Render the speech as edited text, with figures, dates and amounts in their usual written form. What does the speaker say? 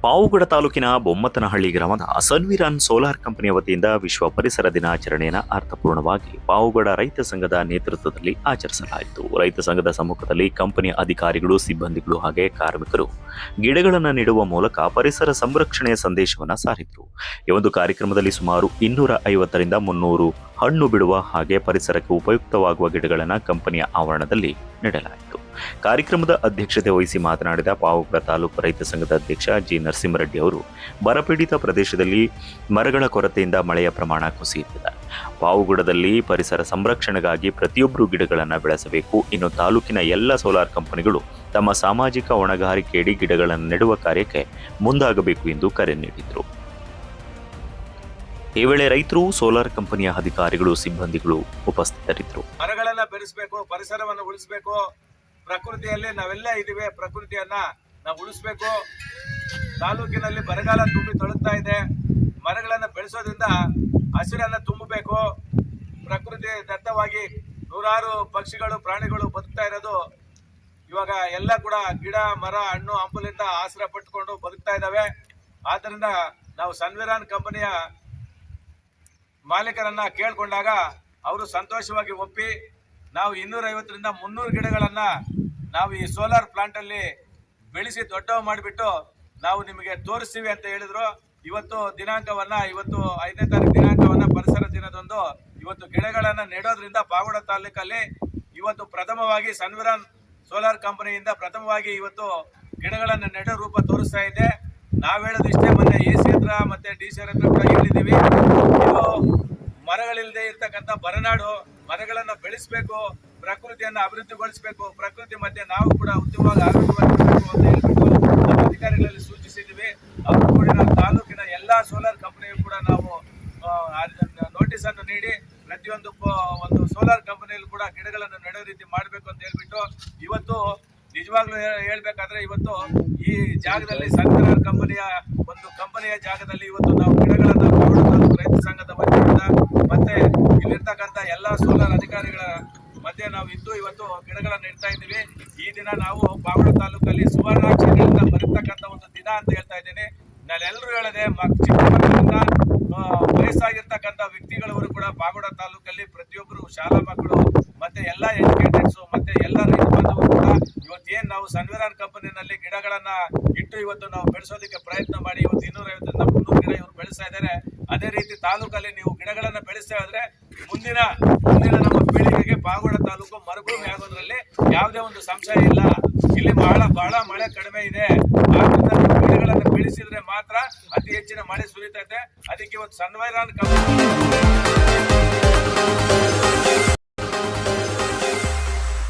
ಪಾವುಗಡ ತಾಲೂಕಿನ ಬೊಮ್ಮತನಹಳ್ಳಿ ಗ್ರಾಮದ ಸನ್ವಿರಾನ್ ಸೋಲಾರ್ ಕಂಪನಿಯ ವತಿಯಿಂದ ವಿಶ್ವ ಪರಿಸರ ದಿನಾಚರಣೆಯನ್ನು ಅರ್ಥಪೂರ್ಣವಾಗಿ ಪಾವುಗಡ ರೈತ ಸಂಘದ ನೇತೃತ್ವದಲ್ಲಿ ಆಚರಿಸಲಾಯಿತು. ರೈತ ಸಂಘದ ಸಮ್ಮುಖದಲ್ಲಿ ಕಂಪನಿಯ ಅಧಿಕಾರಿಗಳು, ಸಿಬ್ಬಂದಿಗಳು ಹಾಗೆ ಕಾರ್ಮಿಕರು ಗಿಡಗಳನ್ನು ನೆಡುವ ಮೂಲಕ ಪರಿಸರ ಸಂರಕ್ಷಣೆಯ ಸಂದೇಶವನ್ನು ಸಾರಿದರು. ಈ ಒಂದು ಕಾರ್ಯಕ್ರಮದಲ್ಲಿ ಸುಮಾರು 250ರಿಂದ 300 ಹಣ್ಣು ಬಿಡುವ ಹಾಗೆ ಪರಿಸರಕ್ಕೆ ಉಪಯುಕ್ತವಾಗುವ ಗಿಡಗಳನ್ನು ಕಂಪನಿಯ ಆವರಣದಲ್ಲಿ ನೆಡಲಾಯಿತು. ಕಾರ್ಯಕ್ರಮದ ಅಧ್ಯಕ್ಷತೆ ವಹಿಸಿ ಮಾತನಾಡಿದ ಪಾವುಗಡ ತಾಲೂಕು ರೈತ ಸಂಘದ ಅಧ್ಯಕ್ಷ ಜಿ ನರಸಿಂಹರೆಡ್ಡಿ ಅವರು, ಬರಪೀಡಿತ ಪ್ರದೇಶದಲ್ಲಿ ಮರಗಳ ಕೊರತೆಯಿಂದ ಮಳೆಯ ಪ್ರಮಾಣ ಕುಸಿಯುತ್ತಿದೆ. ಪಾವುಗಡದಲ್ಲಿ ಪರಿಸರ ಸಂರಕ್ಷಣೆಗಾಗಿ ಪ್ರತಿಯೊಬ್ಬರು ಗಿಡಗಳನ್ನು ಬೆಳೆಸಬೇಕು. ಇನ್ನು ತಾಲೂಕಿನ ಎಲ್ಲ ಸೋಲಾರ್ ಕಂಪನಿಗಳು ತಮ್ಮ ಸಾಮಾಜಿಕ ಹೊಣೆಗಾರಿಕೆಯಡಿ ಗಿಡಗಳನ್ನು ನೆಡುವ ಕಾರ್ಯಕ್ಕೆ ಮುಂದಾಗಬೇಕು ಎಂದು ಕರೆ ನೀಡಿದರು. ಈ ವೇಳೆ ರೈತರು, ಸೋಲಾರ್ ಕಂಪನಿಯ ಅಧಿಕಾರಿಗಳು, ಸಿಬ್ಬಂದಿಗಳು ಉಪಸ್ಥಿತರಿದ್ದರು. ಮರಗಳನ್ನ ಬೆಳೆಸಬೇಕು, ಪರಿಸರವನ್ನು ಉಳಿಸಬೇಕು. ಪ್ರಕೃತಿಯಲ್ಲಿ ನಾವೆಲ್ಲ ಇದ್ದೀವಿ, ಪ್ರಕೃತಿಯನ್ನ ನಾವು ಉಳಿಸಬೇಕು. ತಾಲೂಕಿನಲ್ಲಿ ಬರಗಾಲ ತುಂಬಿ ತೊಳಗ್ತಾ ಇದೆ. ಮರಗಳನ್ನ ಬೆಳೆಸೋದ್ರಿಂದ ಹಸಿರನ್ನ ತುಂಬಬೇಕು. ಪ್ರಕೃತಿ ದತ್ತವಾಗಿ ನೂರಾರು ಪಕ್ಷಿಗಳು, ಪ್ರಾಣಿಗಳು ಬದುಕ್ತಾ ಇರೋದು ಇವಾಗ ಎಲ್ಲ ಕೂಡ ಗಿಡ, ಮರ, ಹಣ್ಣು, ಹಂಪಲಿಂದ ಆಶ್ರಯ ಪಟ್ಟುಕೊಂಡು ಬದುಕ್ತಾ ಇದ್ದಾವೆ. ಆದ್ದರಿಂದ ನಾವು ಸನ್ವಿರಾನ್ ಕಂಪನಿಯ ಮಾಲೀಕರನ್ನ ಕೇಳ್ಕೊಂಡಾಗ ಅವರು ಸಂತೋಷವಾಗಿ ಒಪ್ಪಿ ನಾವು 250ರಿಂದ 300 ಗಿಡಗಳನ್ನ ನಾವು ಈ ಸೋಲಾರ್ ಪ್ಲಾಂಟ್ ಅಲ್ಲಿ ಬೆಳೆಸಿ ದೊಡ್ಡವು ಮಾಡಿಬಿಟ್ಟು ನಾವು ನಿಮಗೆ ತೋರಿಸ್ತೀವಿ ಅಂತ ಹೇಳಿದ್ರು. ಇವತ್ತು 5ನೇ ತಾರೀಕು ದಿನಾಂಕವನ್ನ ಪರಿಸರ ದಿನದಂದು ಇವತ್ತು ಗಿಡಗಳನ್ನ ನೆಡೋದ್ರಿಂದ ಪಾವುಗಡ ತಾಲೂಕಲ್ಲಿ ಇವತ್ತು ಪ್ರಥಮವಾಗಿ ಸನ್ವಿರಾನ್ ಸೋಲಾರ್ ಕಂಪನಿಯಿಂದ ಪ್ರಥಮವಾಗಿ ಇವತ್ತು ಗಿಡಗಳನ್ನ ನೆಡೋ ರೂಪ ತೋರಿಸ್ತಾ ಇದೆ. ನಾವ್ ಹೇಳೋದು ಇಷ್ಟೇ, ಮೊನ್ನೆ AC ಹತ್ರ ಮತ್ತೆ DC ಹತ್ರ ಕೂಡ ಹೇಳಿದ್ದೀವಿ. ಇದು ಮರಗಳಿಲ್ಲದೆ ಇರ್ತಕ್ಕಂಥ ಬರನಾಡು, ಮರಗಳನ್ನ ಬೆಳೆಸಬೇಕು, ಪ್ರಕೃತಿಯನ್ನ ಅಭಿವೃದ್ಧಿಗೊಳಿಸಬೇಕು, ಪ್ರಕೃತಿ ಮಧ್ಯೆ ನಾವು ಕೂಡ ಉತ್ತಮವಾಗಿ ಆರೋಗ್ಯವಾಗಿರಬೇಕು ಅಂತ ಹೇಳ್ಬಿಟ್ಟು ನಮ್ಮ ಅಧಿಕಾರಿಗಳಲ್ಲಿ ಸೂಚಿಸಿದ್ದೀವಿ. ಅವರು ಕೂಡ ನಮ್ಮ ತಾಲೂಕಿನ ಎಲ್ಲಾ ಸೋಲಾರ್ ಕಂಪನಿಗೂ ಕೂಡ ನಾವು ನೋಟಿಸ್ ಅನ್ನು ನೀಡಿ ಪ್ರತಿಯೊಂದು ಒಂದು ಸೋಲಾರ್ ಕಂಪನಿಯಲ್ಲೂ ಕೂಡ ಗಿಡಗಳನ್ನು ನೆಡೋ ರೀತಿ ಮಾಡಬೇಕು ಅಂತ ಹೇಳ್ಬಿಟ್ಟು ಇವತ್ತು ನಿಜವಾಗ್ಲೂ ಹೇಳ್ಬೇಕಾದ್ರೆ ಇವತ್ತು ಈ ಜಾಗದಲ್ಲಿ ಸನ್ವಿರಾನ್ ಕಂಪನಿಯ ಜಾಗದಲ್ಲಿ ಇವತ್ತು ನಾವು ಗಿಡಗಳನ್ನ ಪಾವುಗಡ ತಾಲೂಕು ರೈತ ಸಂಘದ ವತಿಯಿಂದ ಮತ್ತೆ ಇಲ್ಲಿರ್ತಕ್ಕಂಥ ಎಲ್ಲಾ ಸೋಲಾರ್ ಅಧಿಕಾರಿಗಳ ಮಧ್ಯೆ ನಾವು ಇದ್ದು ಇವತ್ತು ಗಿಡಗಳನ್ನ ನೆಡ್ತಾ ಇದ್ದೀವಿ. ಈ ದಿನ ನಾವು ಪಾವುಗಡ ತಾಲೂಕಲ್ಲಿ ಸುವರ್ಣಾಕ್ಷರಗಳಿಂದ ಬರೀತಕ್ಕಂಥ ಒಂದು ದಿನ ಅಂತ ಹೇಳ್ತಾ ಇದ್ದೀನಿ. ನಾನೆಲ್ಲರೂ ಹೇಳದೆ ಚಿಕ್ಕ ಮಕ್ಕಳಿಂದ ವಯಸ್ಸಾಗಿರ್ತಕ್ಕಂಥ ವ್ಯಕ್ತಿಗಳವರು ಕೂಡ ಪಾವುಗಡ ತಾಲೂಕಲ್ಲಿ ಪ್ರತಿಯೊಬ್ಬರು ಶಾಲಾ ಮಕ್ಕಳು ಮತ್ತೆ ಎಲ್ಲ ಎಜುಕೇಟೆಡ್ಸ್ ಮತ್ತೆ ಎಲ್ಲ ರೈತ ಬಾಂಧವರು ಕೂಡ ಇವತ್ತೇನು ನಾವು ಸನ್ವಿರಾನ್ ಕಂಪನಿನಲ್ಲಿ ಗಿಡಗಳನ್ನ ಇಟ್ಟು ಇವತ್ತು ನಾವು ಬೆಳೆಸೋದಕ್ಕೆ ಪ್ರಯತ್ನ ಮಾಡಿ ಇವತ್ತು 250ರಿಂದ 300 ಗಿಡ ಇವರು ಬೆಳೆಸ್ತಾ ಇದ್ದಾರೆ. ಅದೇ ರೀತಿ ತಾಲೂಕಲ್ಲಿ ನೀವು ಗಿಡಗಳನ್ನ ಬೆಳೆಸ್ತಾ ಇದ್ರೆ ಮುಂದಿನ ನಮ್ಮ ಪೀಳಿಗೆಗೆ ಪಾವುಗಡ ತಾಲೂಕು ಮರುಭೂಮಿ ಆಗೋದ್ರಲ್ಲಿ ಯಾವುದೇ ಒಂದು ಸಂಶಯ ಇಲ್ಲ. ಇಲ್ಲಿ ಬಹಳ ಮಳೆ ಕಡಿಮೆ ಇದೆ. ಆದ್ರಿಂದ ಗಿಡಗಳನ್ನ ಬೆಳೆಸಿದ್ರೆ ಮಾತ್ರ ಅತಿ ಹೆಚ್ಚಿನ ಮಳೆ ಸುರಿತೈತೆ. ಅದಕ್ಕೆ ಇವತ್ತು ಸನ್ವಿರಾನ್ ಕಂಪನಿ